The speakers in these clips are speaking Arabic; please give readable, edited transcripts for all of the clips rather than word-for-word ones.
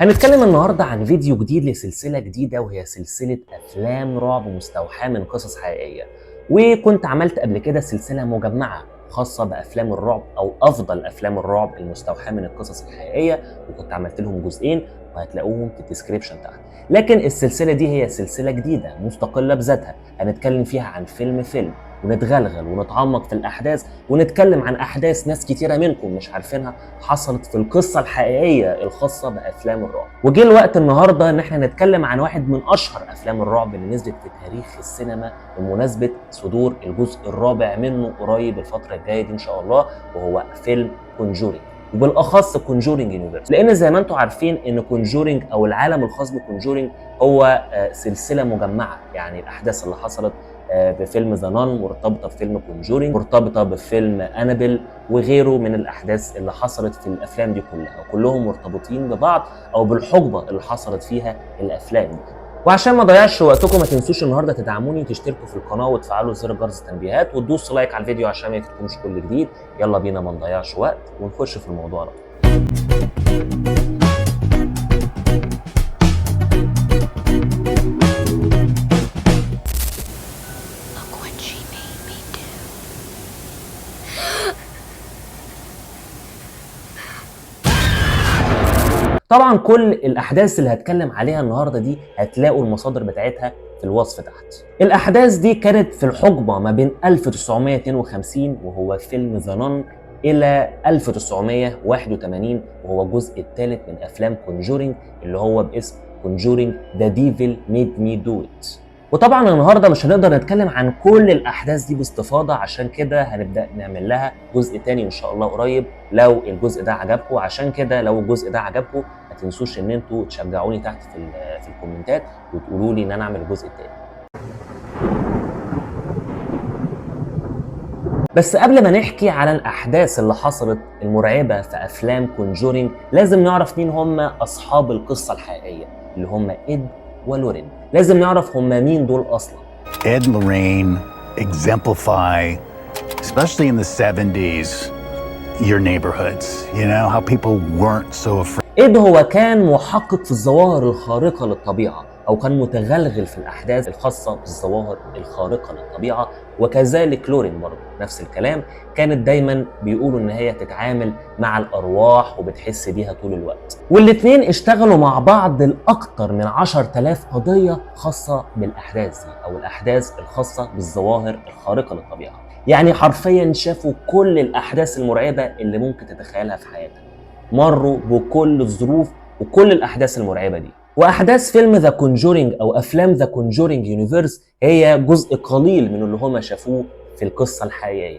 هنتكلم النهارده عن فيديو جديد لسلسله جديده، وهي سلسله افلام رعب مستوحاه من قصص حقيقيه. وكنت عملت قبل كده سلسله مجمعه خاصه بافلام الرعب او افضل افلام الرعب المستوحاه من القصص الحقيقيه، وكنت عملت لهم جزئين وهتلاقوهم في الديسكريبشن تحت. لكن السلسله دي هي سلسله جديده مستقله بذاتها، هنتكلم فيها عن فيلم ونتغلغل ونتعمق في الاحداث، ونتكلم عن احداث ناس كتيره منكم مش عارفينها حصلت في القصه الحقيقيه الخاصه بافلام الرعب. وجه الوقت النهارده ان احنا نتكلم عن واحد من اشهر افلام الرعب اللي نزلت في تاريخ السينما بمناسبه صدور الجزء الرابع منه قريب الفتره الجايه دي ان شاء الله، وهو فيلم كونجورينج، وبالاخص كونجورينج يونيفرس. لان زي ما انتم عارفين ان كونجورينج او العالم الخاص بكونجورينج هو سلسله مجمعه، يعني الاحداث اللي حصلت بفيلم ذا نان مرتبطه بفيلم كونجورينج، مرتبطه بفيلم انابيل وغيره من الاحداث اللي حصلت في الافلام دي كلها، وكلهم مرتبطين ببعض او بالحقبه اللي حصلت فيها الافلام دي. وعشان ما اضيعش وقتكم ما تنسوش النهارده تدعموني وتشتركوا في القناه وتفعلوا زر جرس التنبيهات وتدوسوا لايك على الفيديو عشان ما يفوتكمش كل جديد. يلا بينا ما نضيعش وقت ونخش في الموضوع على طول. طبعا كل الاحداث اللي هتكلم عليها النهارده دي هتلاقوا المصادر بتاعتها في الوصف تحت. الاحداث دي كانت في الحقبه ما بين 1952 وهو فيلم ذا نان الى 1981 وهو الجزء الثالث من افلام كونجورينج اللي هو باسم كونجورينج ذا ديفل ميد مي دو ات. وطبعا النهارده مش هنقدر نتكلم عن كل الاحداث دي باستفاضه، عشان كده هنبدا نعمل لها جزء تاني ان شاء الله قريب لو الجزء ده عجبكم. عشان كده لو الجزء ده عجبكم ما تنسوش ان انتوا تشجعوني تحت في الكومنتات وتقولوا لي ان انا اعمل الجزء التاني. بس قبل ما نحكي على الاحداث اللي حصلت المرعبه في افلام كونجورينج لازم نعرف مين هم اصحاب القصه الحقيقيه اللي هم إد ولورين. لازم نعرف هم مين دول اصلا. Ed and Lorraine exemplify, especially in the 70s, your neighborhoods. You know, how people weren't so afraid. إد هو كان محقق في الظواهر الخارقة للطبيعة، أو كان متغلغل في الأحداث الخاصة بالظواهر الخارقة للطبيعة، وكذلك لورين برضه نفس الكلام، كانت دايما بيقولوا إن هي تتعامل مع الأرواح وبتحس بيها طول الوقت. والاتنين اشتغلوا مع بعض لأكتر من 10,000 قضية خاصة بالأحداث دي أو الأحداث الخاصة بالظواهر الخارقة للطبيعة. يعني حرفيا شافوا كل الأحداث المرعبة اللي ممكن تتخيلها في حياتك، مروا بكل الظروف وكل الأحداث المرعبة دي. وأحداث فيلم ذا كونجورينج أو أفلام ذا كونجورينج يونيفرس هي جزء قليل من اللي هما شافوه في القصة الحقيقية.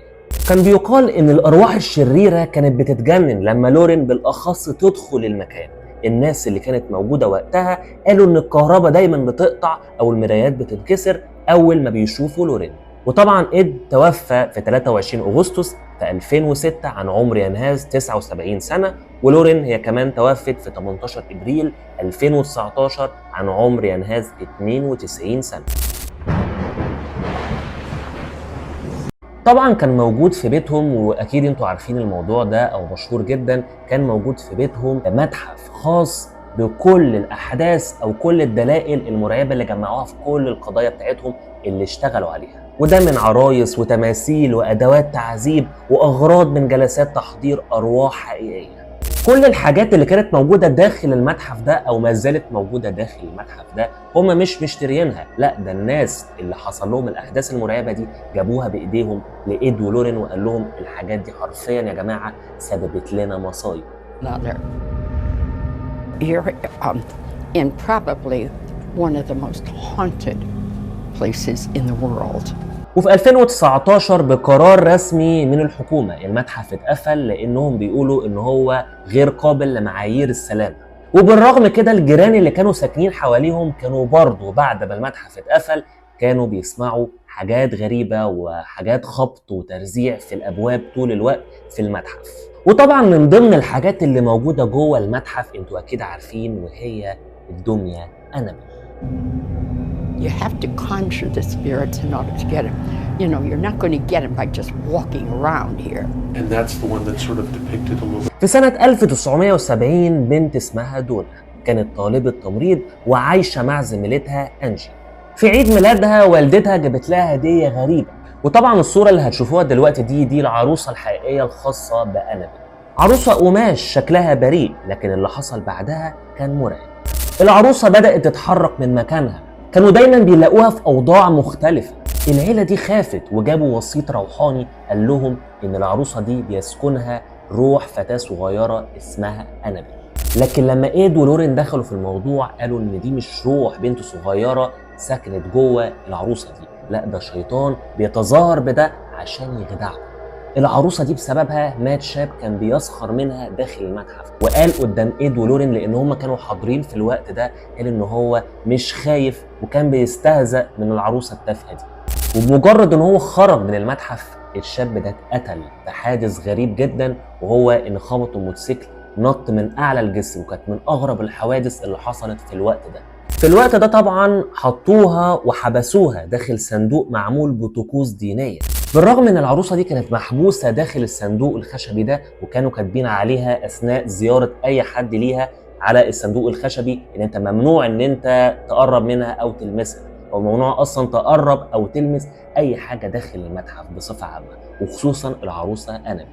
كان بيقال إن الأرواح الشريرة كانت بتتجنن لما لورين بالأخص تدخل المكان. الناس اللي كانت موجودة وقتها قالوا إن الكهرباء دايما بتقطع أو المرايات بتنكسر أول ما بيشوفوا لورين. وطبعا إد توفى في 23 أغسطس في 2006 عن عمر يناهز 79 سنة، ولورين هي كمان توفت في 18 إبريل 2019 عن عمر يناهز 92 سنة. طبعا كان موجود في بيتهم، واكيد انتوا عارفين الموضوع ده او مشهور جدا، كان موجود في بيتهم متحف خاص بكل الاحداث او كل الدلائل المرعبه اللي جمعوها في كل القضايا بتاعتهم اللي اشتغلوا عليها، وده من عرايس وتماثيل وادوات تعذيب واغراض من جلسات تحضير ارواح حقيقيه. كل الحاجات اللي كانت موجوده داخل المتحف ده او ما زالت موجوده داخل المتحف ده هم مش مشتريينها، لا ده الناس اللي حصل لهم الاحداث المرعبه دي جابوها بايديهم لإد ولورين وقال لهم الحاجات دي حرفيا يا جماعه سببت لنا مصايب. You're in probably one of the most haunted places in the world. وفي 2019 بقرار رسمي من الحكومة المتحف اتقفل لأنهم بيقولوا إن هو غير قابل لمعايير السلامة. وبالرغم كده الجيران اللي كانوا ساكنين حواليهم كانوا برضو بعد ما المتحف اتقفل كانوا بيسمعوا حاجات غريبة وحاجات خبط وترزيع في الأبواب طول الوقت في المتحف. وطبعا من ضمن الحاجات اللي موجودة جوه المتحف انتوا أكيد عارفين وهي الدمية أنابل. You have to conjure the spirits in order to get them. You know, you're not going to get them by just walking around here. And that's the one that's sort of depicted a little bit. في سنة 1970 بنت اسمها دونا كانت طالبة تمريض وعايشة مع زميلتها أنجي. في عيد ميلادها والدتها جابت لها هدية غريبة، وطبعا الصورة اللي هتشوفوها دلوقتي دي العروسة الحقيقية الخاصة بأنابل. عروسة قماش شكلها بريء، لكن اللي حصل بعدها كان مرعب. العروسة بدأت تتحرك من مكانها، كانوا دايما بيلاقوها في أوضاع مختلفة. العيلة دي خافت وجابوا وسيط روحاني قال لهم إن العروسة دي بيسكنها روح فتاة صغيرة اسمها أنابل. لكن لما إيد ولورين دخلوا في الموضوع قالوا إن دي مش روح بنت صغيرة سكنت جوه العروسة دي، لا ده شيطان بيتظاهر بده عشان يخدعهم. العروسة دي بسببها مات شاب كان بيسخر منها داخل المتحف، وقال قدام إيد ولورين لأن هم كانوا حاضرين في الوقت ده، قال إن هو مش خايف وكان بيستهزأ من العروسة التافهة دي. وبمجرد إن هو خرج من المتحف الشاب ده اتقتل في حادث غريب جدا، وهو إن خبطه موتوسيكل نط من أعلى الجسر، وكانت من أغرب الحوادث اللي حصلت في الوقت ده. في الوقت ده طبعا حطوها وحبسوها داخل صندوق معمول بطقوس دينية، بالرغم ان العروسة دي كانت محبوسة داخل الصندوق الخشبي ده، وكانوا كاتبين عليها اثناء زيارة اي حد ليها على الصندوق الخشبي ان انت ممنوع ان انت تقرب منها او تلمسها، او ممنوع اصلا تقرب او تلمس اي حاجة داخل المتحف بصفة عامة، وخصوصا العروسة أنابل.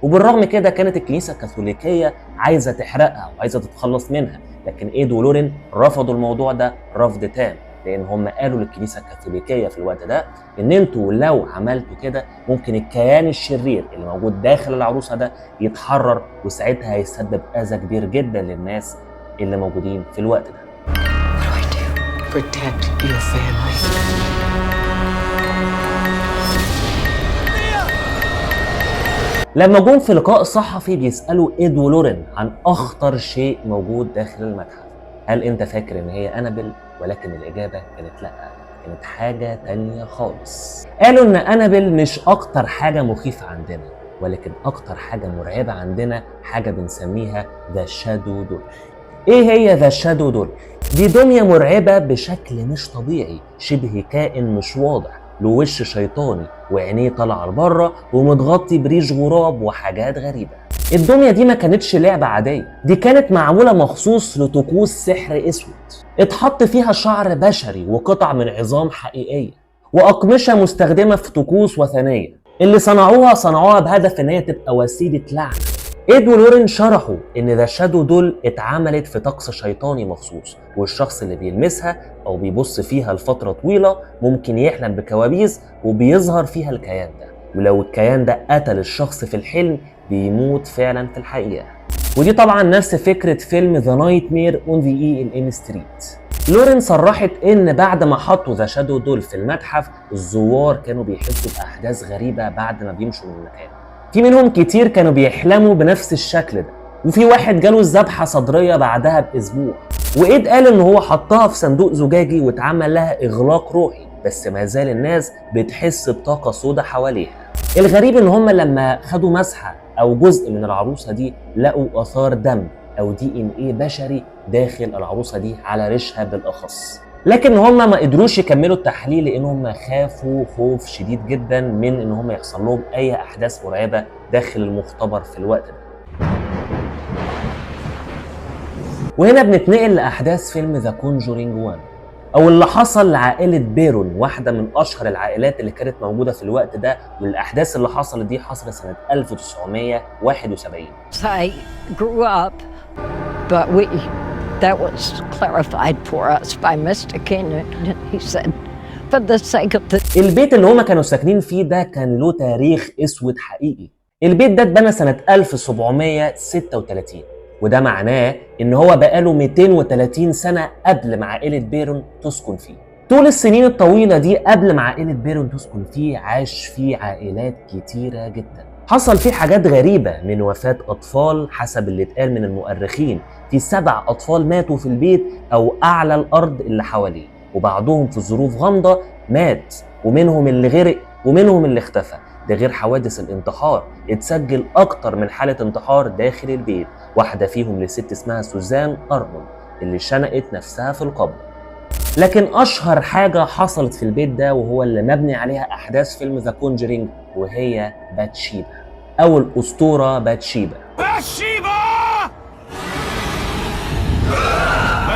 وبالرغم كده كانت الكنيسة الكاثوليكية عايزة تحرقها وعايزة تتخلص منها، لكن إيد ولورين رفضوا الموضوع ده رفض تام، لأن هم قالوا للكنيسة الكاثوليكية في الوقت ده إن أنتوا لو عملتوا كده ممكن الكيان الشرير اللي موجود داخل العروسة ده يتحرر، وساعتها هيسبب أذى كبير جدا للناس اللي موجودين في الوقت ده. What do I do? Protect your family. لما جم في لقاء صحفي بيسألوا إيد ولورين عن أخطر شيء موجود داخل المتحف، هل أنت فاكر إن هي أنابل؟ ولكن الإجابة كانت لأ، كانت حاجة تانية خالص. قالوا إن أنابل مش أكتر حاجة مخيفة عندنا، ولكن أكتر حاجة مرعبة عندنا حاجة بنسميها ذا شادو دول. إيه هي ذا شادو دول؟ دي دمية مرعبة بشكل مش طبيعي، شبه كائن مش واضح، له وش شيطاني وعينيه طالعه لبره ومتغطي بريش غراب وحاجات غريبه. الدميه دي ما كانتش لعبه عاديه، دي كانت معموله مخصوص لطقوس سحر اسود، اتحط فيها شعر بشري وقطع من عظام حقيقيه واقمشه مستخدمه في طقوس وثنيه. اللي صنعوها بهدف ان هي تبقى وسيله لعنه. إيد ولورين شرحوا ان ذا شادو دول اتعملت في طقس شيطاني مخصوص، والشخص اللي بيلمسها او بيبص فيها لفتره طويله ممكن يحلم بكوابيس وبيظهر فيها الكيان ده، ولو الكيان ده قتل الشخص في الحلم بيموت فعلا في الحقيقه. ودي طبعا نفس فكره فيلم ذا نايتمير اون ذا ان ستريت. لورين صرحت ان بعد ما حطوا ذا شادو دول في المتحف الزوار كانوا بيحسوا باحداث غريبه بعد ما بيمشوا من المكان. في منهم كتير كانوا بيحلموا بنفس الشكل ده، وفي واحد جاله ذبحة صدرية بعدها بأسبوع. وإيد قال إن هو حطها في صندوق زجاجي واتعمل لها إغلاق روحي، بس ما زال الناس بتحس بطاقة سودة حواليها. الغريب إن هم لما خدوا مسحة أو جزء من العروسة دي لقوا آثار دم أو DNA بشري داخل العروسة دي على ريشها بالأخص، لكن هم ما قدروش يكملوا التحليل لان هم خافوا خوف شديد جدا من ان هم يحصل لهم اي احداث مرعبه داخل المختبر في الوقت ده. وهنا بنتنقل لاحداث فيلم ذا كونجورينج 1 او اللي حصل لعائله بيرون، واحده من اشهر العائلات اللي كانت موجوده في الوقت ده، والاحداث اللي حصلت دي حصلت سنه 1971. I grew up, but that was clarified for us by Mr. King. He said, for the sake of the... البيت اللي هما كانوا ساكنين فيه ده كان له تاريخ اسود حقيقي. البيت ده اتبنى سنة 1736، وده معناه ان هو بقاله 230 سنة قبل ما عائلة بيرون تسكن فيه. طول السنين الطويلة دي قبل ما عائلة بيرون تسكن فيه عاش فيه عائلات كتيرة جدا. حصل فيه حاجات غريبة من وفاة أطفال حسب اللي اتقال من المؤرخين، في 7 أطفال ماتوا في البيت أو أعلى الأرض اللي حواليه، وبعضهم في ظروف غامضة مات، ومنهم اللي غرق ومنهم اللي اختفى. ده غير حوادث الانتحار، اتسجل أكتر من حالة انتحار داخل البيت، واحدة فيهم لست اسمها سوزان أرمون اللي شنقت نفسها في القبر. لكن أشهر حاجة حصلت في البيت ده وهو اللي مبني عليها أحداث فيلم ذا كونجرينج، وهي باتشيبا أو الأسطورة باتشيبا. By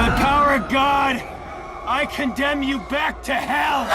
the power of God, I condemn you back to hell.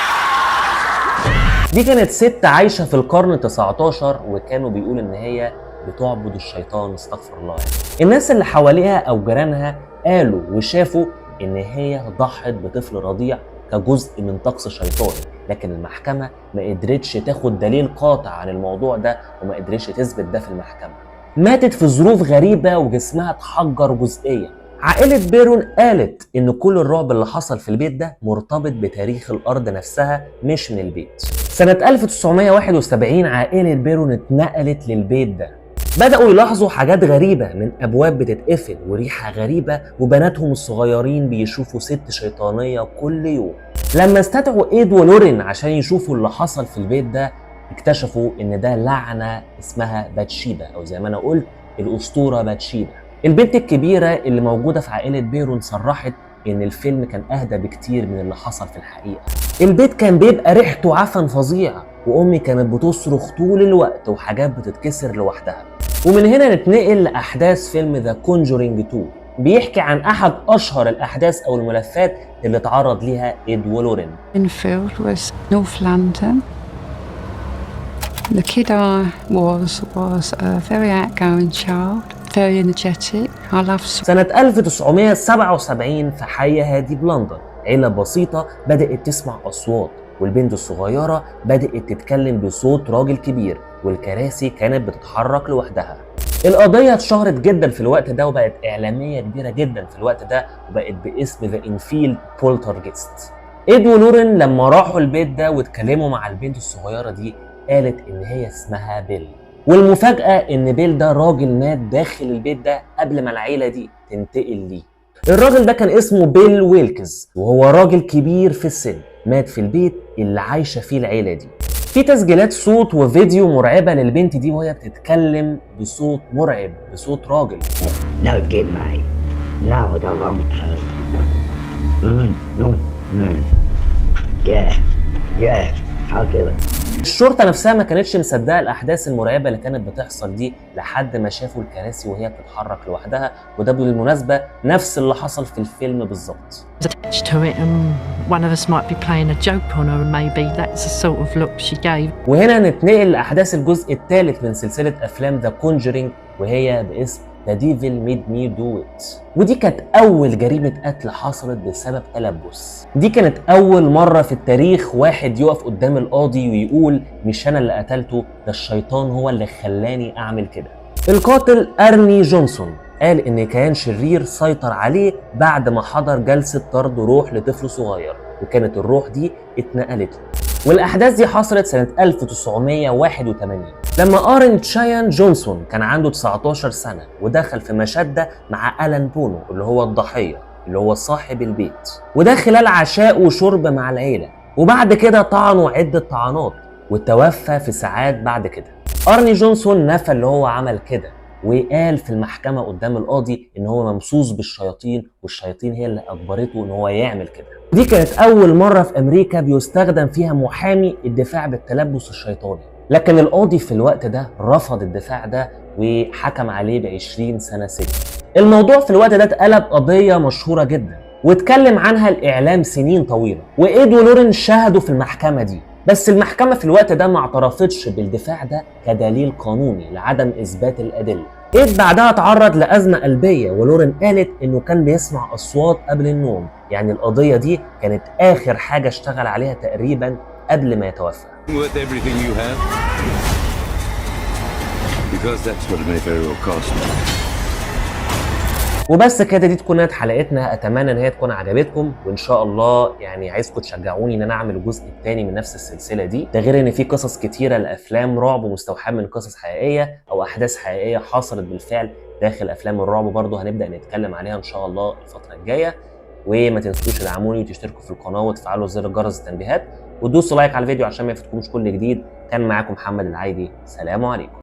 دي كانت ست عايشة في القرن 19 وكانوا بيقول إن هي بتعبد الشيطان، استغفر الله. الناس اللي حواليها أو جيرانها قالوا وشافوا إن هي ضحت بطفل رضيع كجزء من طقس شيطاني، لكن المحكمة ما قدرتش تاخد دليل قاطع عن الموضوع ده وما قدرتش تثبت ده في المحكمة. ماتت في ظروف غريبة وجسمها اتحجر جزئيا. عائلة بيرون قالت إن كل الرعب اللي حصل في البيت ده مرتبط بتاريخ الأرض نفسها مش من البيت. سنة 1971 عائلة بيرون اتنقلت للبيت ده، بدأوا يلاحظوا حاجات غريبة من أبواب بتتقفل وريحة غريبة، وبناتهم الصغيرين بيشوفوا ست شيطانية كل يوم. لما استدعوا إيد ولورين عشان يشوفوا اللي حصل في البيت ده اكتشفوا إن ده لعنة اسمها باتشيبا، أو زي ما أنا قلت الأسطورة باتشيبا. البنت الكبيرة اللي موجودة في عائلة بيرون صرحت إن الفيلم كان أهدى بكتير من اللي حصل في الحقيقة. البيت كان بيبقى ريحته عفن فظيعة، وأمي كانت بتصرخ طول الوقت وحاجات بتتكسر لوحدها. ومن هنا نتنقل لأحداث فيلم ذا كونجرينج 2، بيحكي عن أحد أشهر الأحداث أو الملفات اللي اتعرض ليها إيد ولورين. Enfield was North London. The kid I was a very outgoing child, very energetic. I love. سنة 1977 في حي هادي بلندن، عيلة بسيطة بدأت تسمع أصوات، والبنت الصغيرة بدأت تتكلم بصوت راجل كبير، والكراسي كانت بتتحرك لوحدها. القضية اتشهرت جدا في الوقت ده وبقت إعلامية كبيرة جدا في الوقت ده، وبقت باسم ذا انفيلد بولترجست. إيد ولورين لما راحوا البيت ده واتكلموا مع البنت الصغيرة دي قالت إن هي اسمها بيل، والمفاجأة إن بيل ده راجل مات داخل البيت ده قبل ما العيلة دي تنتقل ليه. الراجل ده كان اسمه بيل ويلكز، وهو راجل كبير في السن مات في البيت اللي عايشة فيه العيلة دي. في تسجيلات صوت وفيديو مرعبة للبنت دي وهي بتتكلم بصوت مرعب، بصوت راجل. No good, mate. No, the wrong person. No. Yeah, I'll do it. الشرطة نفسها ما كانتش مصدقة الأحداث المرعبة اللي كانت بتحصل دي لحد ما شافوا الكراسي وهي بتتحرك لوحدها، وده بالمناسبة نفس اللي حصل في الفيلم بالظبط. Attached to it and one of us might be playing a joke on her and maybe that's the sort of look she gave. وهنا نتنقل لأحداث الجزء الثالث من سلسلة أفلام ذا كونجرينج، وهي باسم The Devil Made Me Do It. ودي كانت أول جريمة قتل حصلت بسبب تلبس. دي كانت أول مرة في التاريخ واحد يقف قدام القاضي ويقول مش أنا اللي قتلته، ده الشيطان هو اللي خلاني أعمل كده. القاتل أرني جونسون قال إن كان شرير سيطر عليه بعد ما حضر جلسة طرد روح لطفل صغير، وكانت الروح دي اتنقلت له. والأحداث دي حصلت سنة 1981 لما أرن تشايان جونسون كان عنده 19 سنة ودخل في مشادة مع ألان بونو اللي هو الضحية اللي هو صاحب البيت، وده خلال عشاء وشرب مع العيلة، وبعد كده طعنوا عدة طعنات وتوفى في ساعات بعد كده. أرني جونسون نفى اللي هو عمل كده وقال في المحكمة قدام القاضي إن هو ممسوس بالشياطين، والشياطين هي اللي أجبرته إن هو يعمل كده. دي كانت أول مرة في أمريكا بيستخدم فيها محامي الدفاع بالتلبس الشيطاني، لكن القاضي في الوقت ده رفض الدفاع ده وحكم عليه ب20 سنة سجن. الموضوع في الوقت ده اتقلب قضية مشهورة جدا واتكلم عنها الإعلام سنين طويلة، وإيد ولورين شهدوا في المحكمة دي، بس المحكمة في الوقت ده ما اعترفتش بالدفاع ده كدليل قانوني لعدم إثبات الأدلة. إيد بعدها اتعرض لأزمة قلبية، ولورين قالت إنه كان بيسمع أصوات قبل النوم، يعني القضية دي كانت آخر حاجة اشتغل عليها تقريبا قبل ما يتوفى. وبس كده، دي تكون حلقتنا. اتمنى ان هي تكون عجبتكم، وان شاء الله يعني عايزكم تشجعوني ان انا اعمل الجزء الثاني من نفس السلسله دي. ده غير ان في قصص كتيره لافلام رعب مستوحاه من قصص حقيقيه او احداث حقيقيه حصلت بالفعل داخل افلام الرعب، برضه هنبدا نتكلم عليها ان شاء الله الفتره الجايه. وما تنسوش تدعموني وتشتركوا في القناه وتفعلوا زر جرس التنبيهات وتدوسوا لايك على الفيديو عشان ما يفوتكمش كل جديد. كان معاكم محمد العايدي، سلام عليكم.